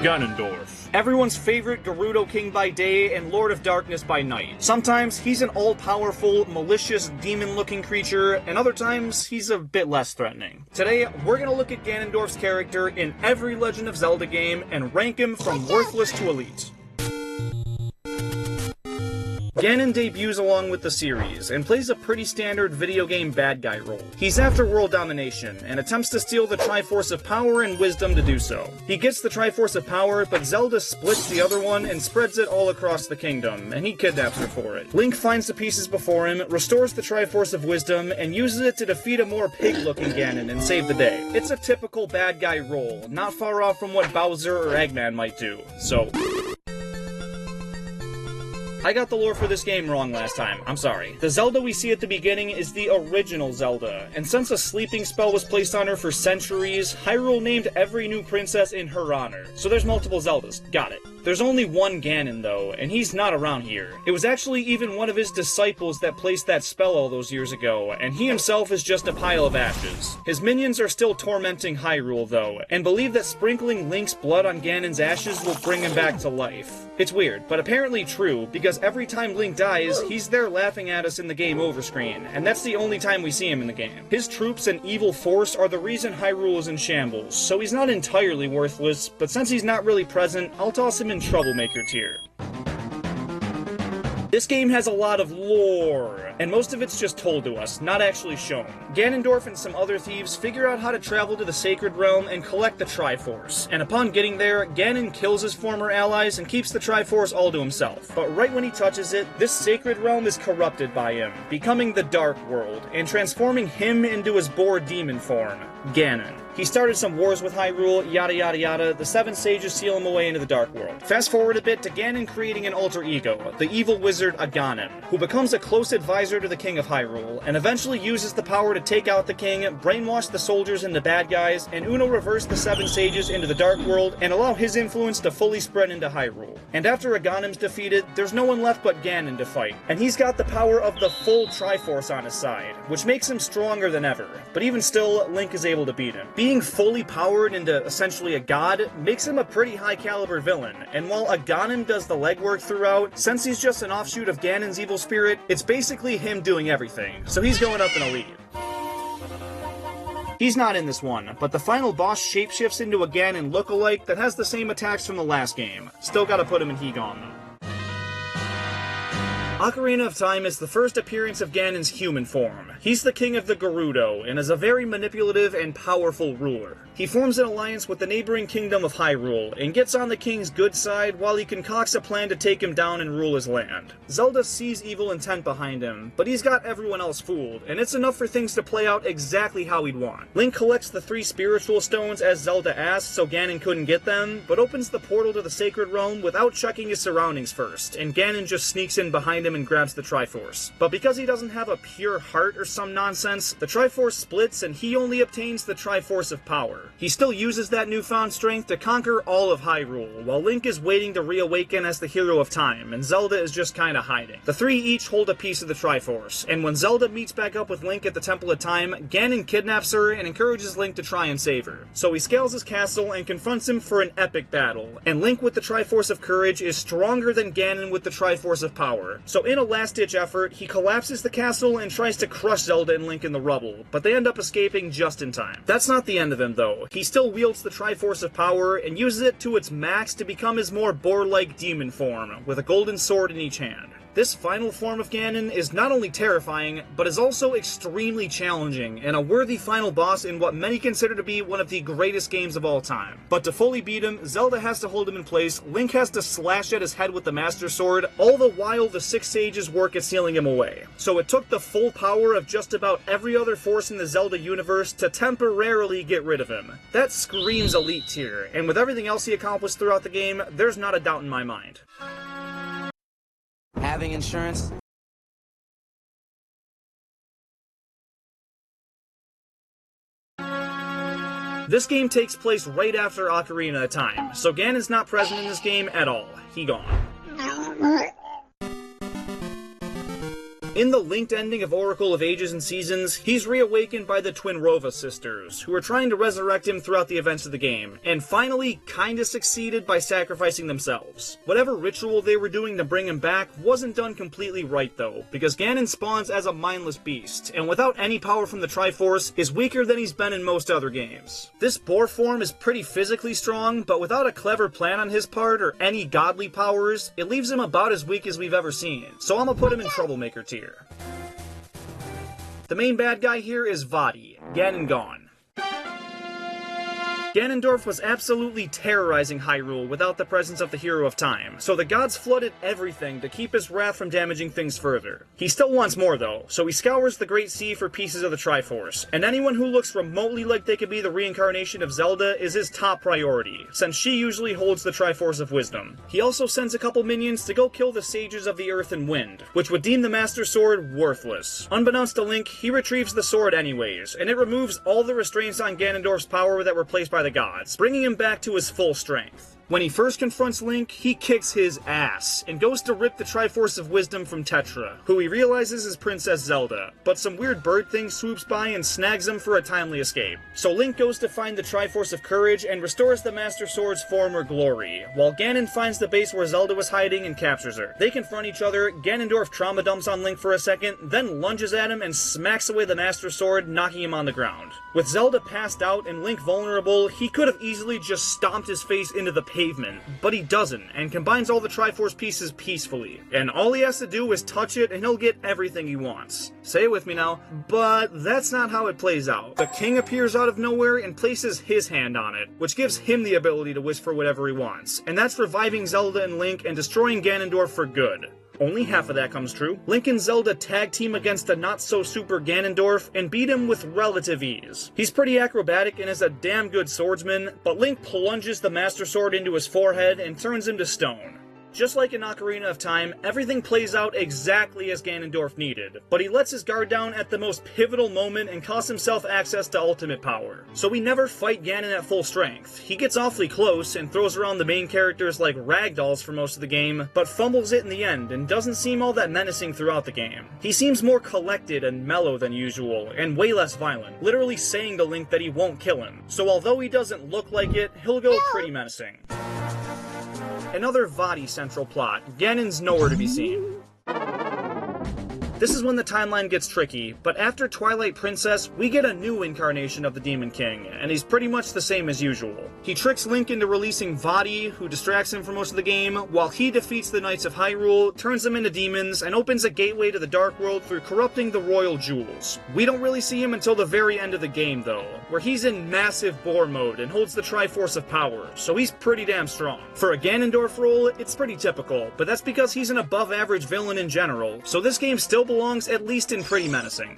Ganondorf. Everyone's favorite Gerudo King by day and Lord of Darkness by night. Sometimes he's an all-powerful, malicious, demon-looking creature, and other times he's a bit less threatening. Today, we're gonna look at Ganondorf's character in every Legend of Zelda game and rank him from worthless to elite. Ganon debuts along with the series, and plays a pretty standard video game bad guy role. He's after world domination, and attempts to steal the Triforce of Power and Wisdom to do so. He gets the Triforce of Power, but Zelda splits the other one and spreads it all across the kingdom, and he kidnaps her for it. Link finds the pieces before him, restores the Triforce of Wisdom, and uses it to defeat a more pig-looking Ganon and save the day. It's a typical bad guy role, not far off from what Bowser or Eggman might do, so... I got the lore for this game wrong last time, I'm sorry. The Zelda we see at the beginning is the original Zelda, and since a sleeping spell was placed on her for centuries, Hyrule named every new princess in her honor. So there's multiple Zeldas, got it. There's only one Ganon though, and he's not around here. It was actually even one of his disciples that placed that spell all those years ago, and he himself is just a pile of ashes. His minions are still tormenting Hyrule though, and believe that sprinkling Link's blood on Ganon's ashes will bring him back to life. It's weird, but apparently true, because every time Link dies, he's there laughing at us in the game over screen, and that's the only time we see him in the game. His troops and evil force are the reason Hyrule is in shambles, so he's not entirely worthless, but since he's not really present, I'll toss him in troublemaker tier. This game has a lot of lore, and most of it's just told to us, not actually shown. Ganondorf and some other thieves figure out how to travel to the Sacred Realm and collect the Triforce, and upon getting there, Ganon kills his former allies and keeps the Triforce all to himself. But right when he touches it, this Sacred Realm is corrupted by him, becoming the Dark World, and transforming him into his boar demon form, Ganon. He started some wars with Hyrule, yada yada yada, the Seven Sages seal him away into the Dark World. Fast forward a bit to Ganon creating an alter ego, the evil wizard Aghanim, who becomes a close advisor to the King of Hyrule, and eventually uses the power to take out the King, brainwash the soldiers into bad guys, and Uno reverse the Seven Sages into the Dark World, and allow his influence to fully spread into Hyrule. And after Aghanim's defeated, there's no one left but Ganon to fight, and he's got the power of the full Triforce on his side, which makes him stronger than ever. But even still, Link is able to beat him. Being fully powered into essentially a god makes him a pretty high caliber villain, and while Aghanim does the legwork throughout, since he's just an offshoot of Ganon's evil spirit, it's basically him doing everything, so he's going up in a lead. He's not in this one, but the final boss shapeshifts into a Ganon lookalike that has the same attacks from the last game. Still gotta put him in Higon though. Ocarina of Time is the first appearance of Ganon's human form. He's the king of the Gerudo, and is a very manipulative and powerful ruler. He forms an alliance with the neighboring kingdom of Hyrule, and gets on the king's good side while he concocts a plan to take him down and rule his land. Zelda sees evil intent behind him, but he's got everyone else fooled, and it's enough for things to play out exactly how he'd want. Link collects the 3 spiritual stones as Zelda asked, so Ganon couldn't get them, but opens the portal to the Sacred Realm without checking his surroundings first, and Ganon just sneaks in behind him and grabs the Triforce. But because he doesn't have a pure heart or some nonsense, the Triforce splits and he only obtains the Triforce of Power. He still uses that newfound strength to conquer all of Hyrule, while Link is waiting to reawaken as the hero of time, and Zelda is just kinda hiding. The 3 each hold a piece of the Triforce, and when Zelda meets back up with Link at the Temple of Time, Ganon kidnaps her and encourages Link to try and save her. So he scales his castle and confronts him for an epic battle, and Link with the Triforce of Courage is stronger than Ganon with the Triforce of Power. So in a last-ditch effort, he collapses the castle and tries to crush Zelda and Link in the rubble, but they end up escaping just in time. That's not the end of him though. He still wields the Triforce of Power and uses it to its max to become his more boar-like demon form, with a golden sword in each hand. This final form of Ganon is not only terrifying, but is also extremely challenging, and a worthy final boss in what many consider to be one of the greatest games of all time. But to fully beat him, Zelda has to hold him in place, Link has to slash at his head with the Master Sword, all the while the 6 sages work at sealing him away. So it took the full power of just about every other force in the Zelda universe to temporarily get rid of him. That screams elite tier, and with everything else he accomplished throughout the game, there's not a doubt in my mind. Having insurance? This game takes place right after Ocarina of Time, so Ganon's not present in this game at all. He gone. In the linked ending of Oracle of Ages and Seasons, he's reawakened by the Twinrova sisters, who are trying to resurrect him throughout the events of the game, and finally kinda succeeded by sacrificing themselves. Whatever ritual they were doing to bring him back wasn't done completely right though, because Ganon spawns as a mindless beast, and without any power from the Triforce, is weaker than he's been in most other games. This boar form is pretty physically strong, but without a clever plan on his part or any godly powers, it leaves him about as weak as we've ever seen, so I'm gonna put him in Troublemaker tier. The main bad guy here is Vadi, Ganon Gone. Ganondorf was absolutely terrorizing Hyrule without the presence of the Hero of Time, so the gods flooded everything to keep his wrath from damaging things further. He still wants more though, so he scours the Great Sea for pieces of the Triforce, and anyone who looks remotely like they could be the reincarnation of Zelda is his top priority, since she usually holds the Triforce of Wisdom. He also sends a couple minions to go kill the Sages of the Earth and Wind, which would deem the Master Sword worthless. Unbeknownst to Link, he retrieves the sword anyways, and it removes all the restraints on Ganondorf's power that were placed by the gods, bringing him back to his full strength. When he first confronts Link, he kicks his ass, and goes to rip the Triforce of Wisdom from Tetra, who he realizes is Princess Zelda, but some weird bird thing swoops by and snags him for a timely escape. So Link goes to find the Triforce of Courage and restores the Master Sword's former glory, while Ganon finds the base where Zelda was hiding and captures her. They confront each other, Ganondorf trauma dumps on Link for a second, then lunges at him and smacks away the Master Sword, knocking him on the ground. With Zelda passed out and Link vulnerable, he could have easily just stomped his face into the pavement, but he doesn't, and combines all the Triforce pieces peacefully. And all he has to do is touch it and he'll get everything he wants. Say it with me now, but that's not how it plays out. The king appears out of nowhere and places his hand on it, which gives him the ability to wish for whatever he wants, and that's reviving Zelda and Link and destroying Ganondorf for good. Only half of that comes true. Link and Zelda tag team against the not-so-super Ganondorf and beat him with relative ease. He's pretty acrobatic and is a damn good swordsman, but Link plunges the Master Sword into his forehead and turns him to stone. Just like in Ocarina of Time, everything plays out exactly as Ganondorf needed, but he lets his guard down at the most pivotal moment and costs himself access to ultimate power. So we never fight Ganon at full strength. He gets awfully close and throws around the main characters like ragdolls for most of the game, but fumbles it in the end and doesn't seem all that menacing throughout the game. He seems more collected and mellow than usual, and way less violent, literally saying to Link that he won't kill him. So although he doesn't look like it, he'll go pretty menacing. Another Vadi central plot, Ganon's nowhere to be seen. This is when the timeline gets tricky, but after Twilight Princess, we get a new incarnation of the Demon King, and he's pretty much the same as usual. He tricks Link into releasing Vadi, who distracts him for most of the game, while he defeats the Knights of Hyrule, turns them into demons, and opens a gateway to the Dark World through corrupting the Royal Jewels. We don't really see him until the very end of the game, though, where he's in massive boar mode and holds the Triforce of Power, so he's pretty damn strong. For a Ganondorf role, it's pretty typical, but that's because he's an above-average villain in general, so this game still belongs at least in pretty menacing.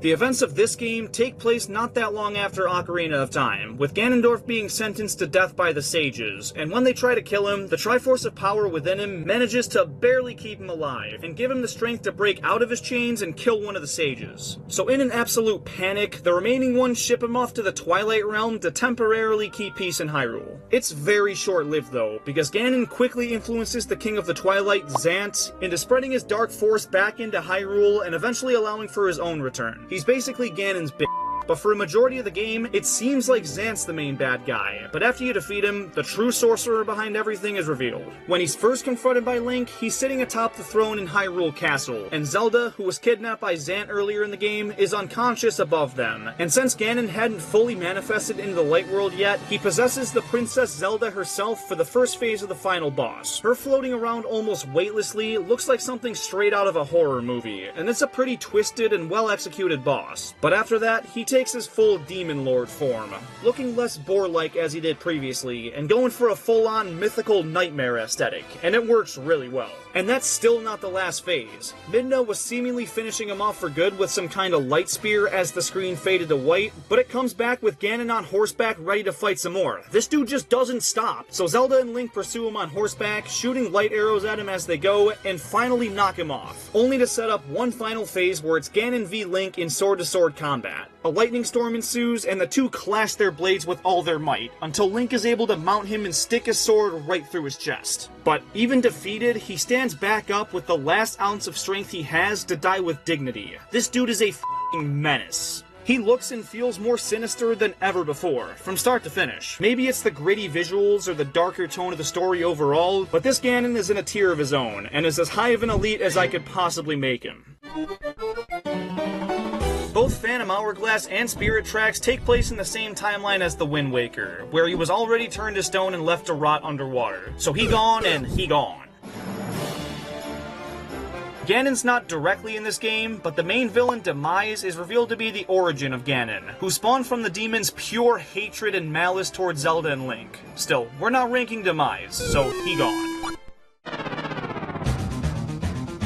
The events of this game take place not that long after Ocarina of Time, with Ganondorf being sentenced to death by the Sages, and when they try to kill him, the Triforce of Power within him manages to barely keep him alive, and give him the strength to break out of his chains and kill one of the Sages. So in an absolute panic, the remaining ones ship him off to the Twilight Realm to temporarily keep peace in Hyrule. It's very short-lived though, because Ganon quickly influences the King of the Twilight, Zant, into spreading his dark force back into Hyrule and eventually allowing for his own return. He's basically Ganon's bitch, but for a majority of the game, it seems like Zant's the main bad guy, but after you defeat him, the true sorcerer behind everything is revealed. When he's first confronted by Link, he's sitting atop the throne in Hyrule Castle, and Zelda, who was kidnapped by Zant earlier in the game, is unconscious above them, and since Ganon hadn't fully manifested into the Light World yet, he possesses the Princess Zelda herself for the first phase of the final boss. Her floating around almost weightlessly looks like something straight out of a horror movie, and it's a pretty twisted and well-executed boss. But after that, he takes his full Demon Lord form, looking less boar-like as he did previously, and going for a full-on mythical nightmare aesthetic, and it works really well. And that's still not the last phase. Midna was seemingly finishing him off for good with some kind of light spear as the screen faded to white, but it comes back with Ganon on horseback ready to fight some more. This dude just doesn't stop, so Zelda and Link pursue him on horseback, shooting light arrows at him as they go, and finally knock him off, only to set up one final phase where it's Ganon v Link in sword-to-sword combat. A light lightning storm ensues, and the two clash their blades with all their might, until Link is able to mount him and stick his sword right through his chest. But even defeated, he stands back up with the last ounce of strength he has to die with dignity. This dude is a f***ing menace. He looks and feels more sinister than ever before, from start to finish. Maybe it's the gritty visuals or the darker tone of the story overall, but this Ganon is in a tier of his own, and is as high of an elite as I could possibly make him. Both Phantom Hourglass and Spirit Tracks take place in the same timeline as the Wind Waker, where he was already turned to stone and left to rot underwater. So he gone and he gone. Ganon's not directly in this game, but the main villain, Demise, is revealed to be the origin of Ganon, who spawned from the demon's pure hatred and malice towards Zelda and Link. Still, we're not ranking Demise, so he gone.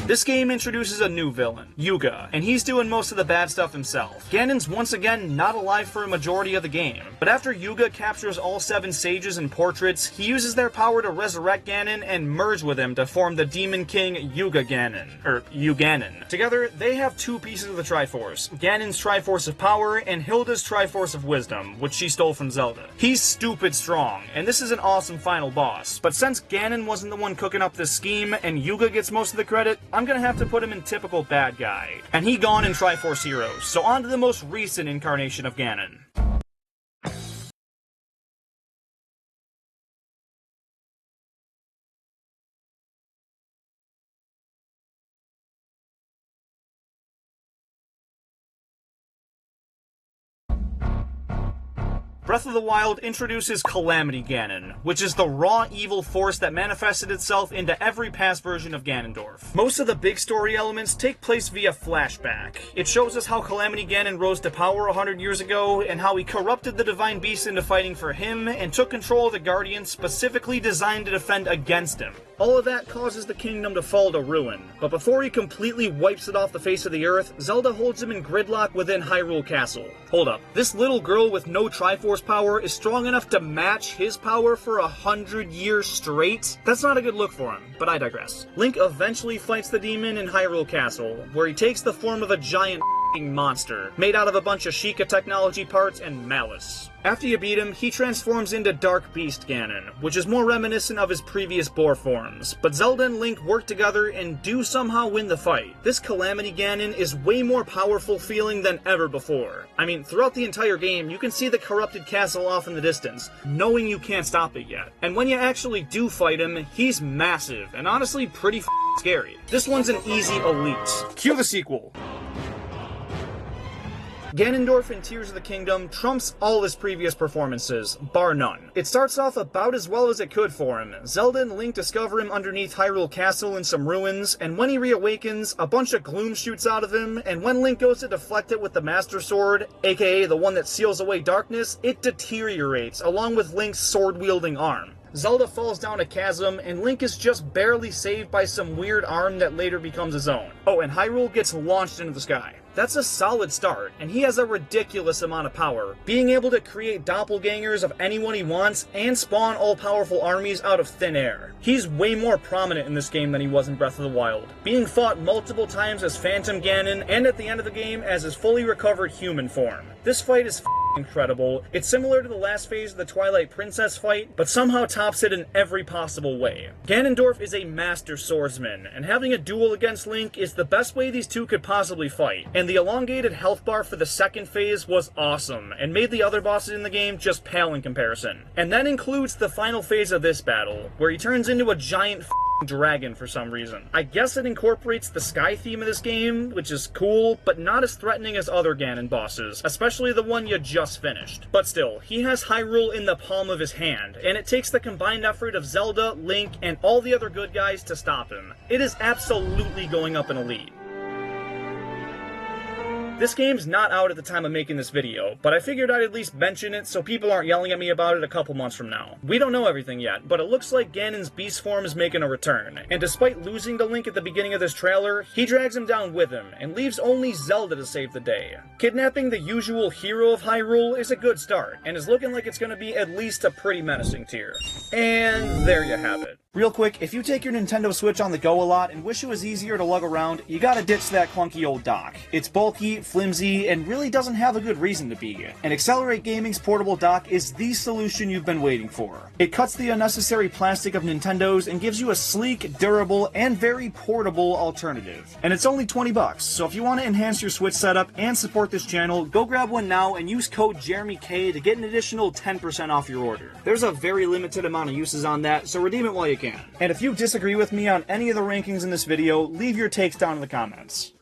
This game introduces a new villain, Yuga, and he's doing most of the bad stuff himself. Ganon's once again not alive for a majority of the game, but after Yuga captures all 7 sages and portraits, he uses their power to resurrect Ganon and merge with him to form the Demon King Yuga Ganon, or Yuganon. Together, they have 2 pieces of the Triforce, Ganon's Triforce of Power and Hilda's Triforce of Wisdom, which she stole from Zelda. He's stupid strong, and this is an awesome final boss, but since Ganon wasn't the one cooking up this scheme and Yuga gets most of the credit, I'm gonna have to put him in typical bad guy. And he gone in Triforce Heroes, so on to the most recent incarnation of Ganon. Breath of the Wild introduces Calamity Ganon, which is the raw evil force that manifested itself into every past version of Ganondorf. Most of the big story elements take place via flashback. It shows us how Calamity Ganon rose to power 100 years ago, and how he corrupted the Divine Beast into fighting for him, and took control of the Guardians specifically designed to defend against him. All of that causes the kingdom to fall to ruin, but before he completely wipes it off the face of the earth, Zelda holds him in gridlock within Hyrule Castle. Hold up, this little girl with no Triforce power is strong enough to match his power for 100 years straight? That's not a good look for him, but I digress. Link eventually fights the demon in Hyrule Castle, where he takes the form of a giant monster, made out of a bunch of Sheikah technology parts and malice. After you beat him, he transforms into Dark Beast Ganon, which is more reminiscent of his previous boar forms, but Zelda and Link work together and do somehow win the fight. This Calamity Ganon is way more powerful feeling than ever before. I mean, throughout the entire game, you can see the corrupted castle off in the distance, knowing you can't stop it yet. And when you actually do fight him, he's massive, and honestly pretty scary. This one's an easy elite. Cue the sequel. Ganondorf in Tears of the Kingdom trumps all his previous performances, bar none. It starts off about as well as it could for him. Zelda and Link discover him underneath Hyrule Castle in some ruins, and when he reawakens, a bunch of gloom shoots out of him, and when Link goes to deflect it with the Master Sword, aka the one that seals away darkness, it deteriorates, along with Link's sword-wielding arm. Zelda falls down a chasm, and Link is just barely saved by some weird arm that later becomes his own. Oh, and Hyrule gets launched into the sky. That's a solid start, and he has a ridiculous amount of power, being able to create doppelgangers of anyone he wants and spawn all-powerful armies out of thin air. He's way more prominent in this game than he was in Breath of the Wild, being fought multiple times as Phantom Ganon and at the end of the game as his fully recovered human form. This fight is incredible. It's similar to the last phase of the Twilight Princess fight, but somehow tops it in every possible way. Ganondorf is a master swordsman, and having a duel against Link is the best way these two could possibly fight. And the elongated health bar for the second phase was awesome, and made the other bosses in the game just pale in comparison. And that includes the final phase of this battle, where he turns into a giant dragon for some reason. I guess it incorporates the sky theme of this game, which is cool, but not as threatening as other Ganon bosses, especially the one you just finished. But still, he has Hyrule in the palm of his hand, and it takes the combined effort of Zelda, Link, and all the other good guys to stop him. It is absolutely going up in elite. This game's not out at the time of making this video, but I figured I'd at least mention it so people aren't yelling at me about it a couple months from now. We don't know everything yet, but it looks like Ganon's beast form is making a return, and despite losing to Link at the beginning of this trailer, he drags him down with him, and leaves only Zelda to save the day. Kidnapping the usual hero of Hyrule is a good start, and is looking like it's gonna be at least a pretty menacing tier. And there you have it. Real quick, if you take your Nintendo Switch on the go a lot and wish it was easier to lug around, you gotta ditch that clunky old dock. It's bulky, flimsy and really doesn't have a good reason to be. And Accelerate Gaming's portable dock is the solution you've been waiting for. It cuts the unnecessary plastic of Nintendo's and gives you a sleek, durable, and very portable alternative. And it's only 20 bucks, so if you want to enhance your Switch setup and support this channel, go grab one now and use code JeremyK to get an additional 10% off your order. There's a very limited amount of uses on that, so redeem it while you can. And if you disagree with me on any of the rankings in this video, leave your takes down in the comments.